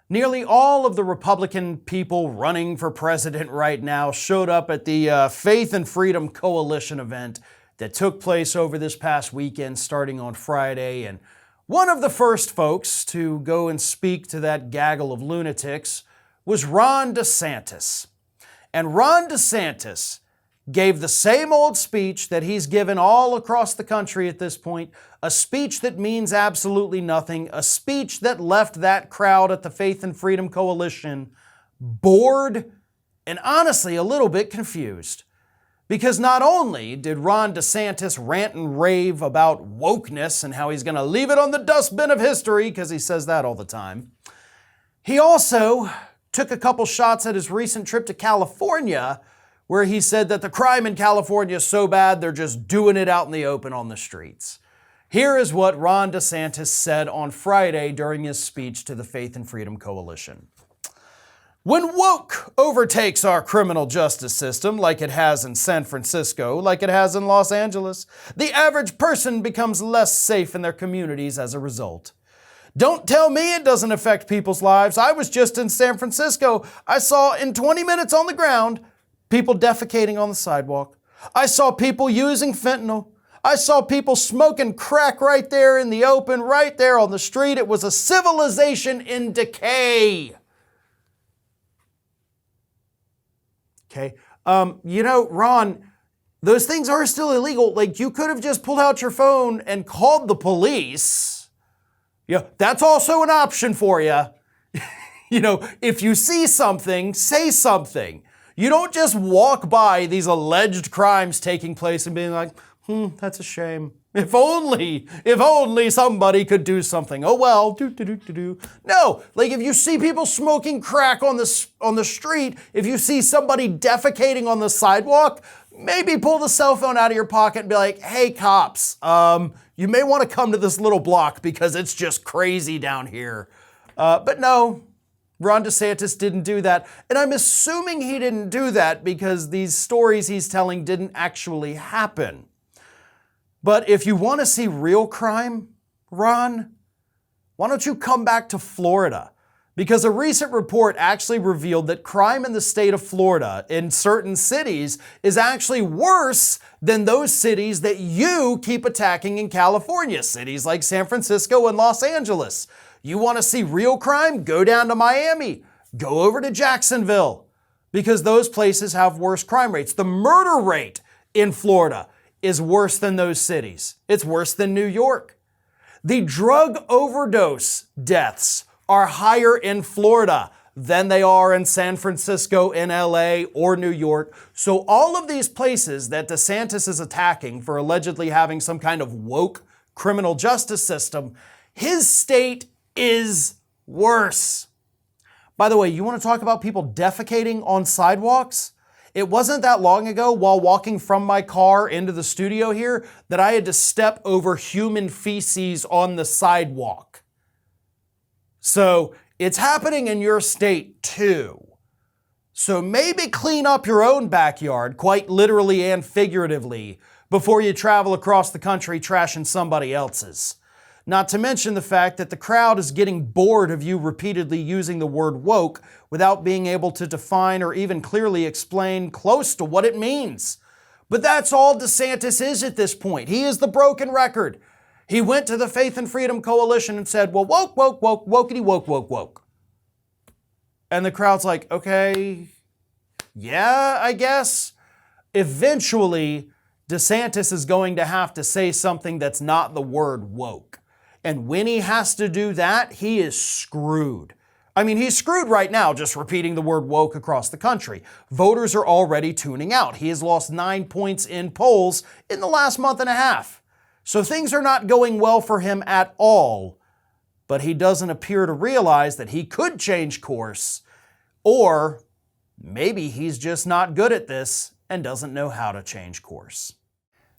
Nearly all of the Republican people running for president right now showed up at the Faith and Freedom Coalition event that took place over this past weekend starting on Friday. And one of the first folks to go and speak to that gaggle of lunatics was Ron DeSantis. And Ron DeSantis gave the same old speech that he's given all across the country at this point, a speech that means absolutely nothing, a speech that left that crowd at the Faith and Freedom Coalition bored and honestly a little bit confused. Because not only did Ron DeSantis rant and rave about wokeness and how he's going to leave it on the dustbin of history, because he says that all the time, he also took a couple shots at his recent trip to California, where he said that the crime in California is so bad they're just doing it out in the open on the streets. Here is what Ron DeSantis said on Friday during his speech to the Faith and Freedom Coalition. When woke overtakes our criminal justice system, like it has in San Francisco, like it has in Los Angeles, the average person becomes less safe in their communities as a result. Don't tell me it doesn't affect people's lives. I was just in San Francisco. I saw in 20 minutes on the ground people defecating on the sidewalk. I saw people using fentanyl. I saw people smoking crack right there in the open, right there on the street. It was a civilization in decay. Okay. Ron, those things are still illegal. Like, you could have just pulled out your phone and called the police. Yeah, that's also an option for you. If you see something, say something. You don't just walk by these alleged crimes taking place and being like, that's a shame. If only somebody could do something. Oh well, No, like if you see people smoking crack on the street, if you see somebody defecating on the sidewalk, maybe pull the cell phone out of your pocket and be like, hey cops, you may want to come to this little block because it's just crazy down here. But no, Ron DeSantis didn't do that. And I'm assuming he didn't do that because these stories he's telling didn't actually happen. But if you want to see real crime, Ron, why don't you come back to Florida? Because a recent report actually revealed that crime in the state of Florida in certain cities is actually worse than those cities that you keep attacking in California, cities like San Francisco and Los Angeles. You want to see real crime? Go down to Miami. Go over to Jacksonville, because those places have worse crime rates. The murder rate in Florida is worse than those cities. It's worse than New York. The drug overdose deaths are higher in Florida than they are in San Francisco, in LA, or New York. So all of these places that DeSantis is attacking for allegedly having some kind of woke criminal justice system, his state is worse. By the way, you want to talk about people defecating on sidewalks? It wasn't that long ago while walking from my car into the studio here that I had to step over human feces on the sidewalk. So it's happening in your state too. So maybe clean up your own backyard, quite literally and figuratively, before you travel across the country trashing somebody else's. Not to mention the fact that the crowd is getting bored of you repeatedly using the word woke without being able to define or even clearly explain close to what it means. But that's all DeSantis is at this point. He is the broken record. He went to the Faith and Freedom Coalition and said, well, woke, woke, woke, wokety, woke, woke, woke. And the crowd's like, okay, yeah, I guess. Eventually, DeSantis is going to have to say something that's not the word woke. And when he has to do that, he is screwed. I mean, he's screwed right now just repeating the word woke across the country. Voters are already tuning out. He has lost 9 points in polls in the last month and a half. So things are not going well for him at all. But he doesn't appear to realize that he could change course. Or maybe he's just not good at this and doesn't know how to change course.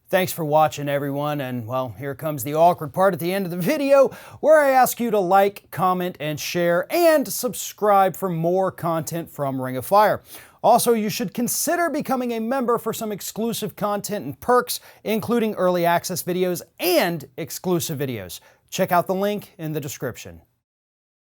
Thanks for watching, everyone, and well, here comes the awkward part at the end of the video where I ask you to like, comment, and share, and subscribe for more content from Ring of Fire. Also, you should consider becoming a member for some exclusive content and perks, including early access videos and exclusive videos. Check out the link in the description.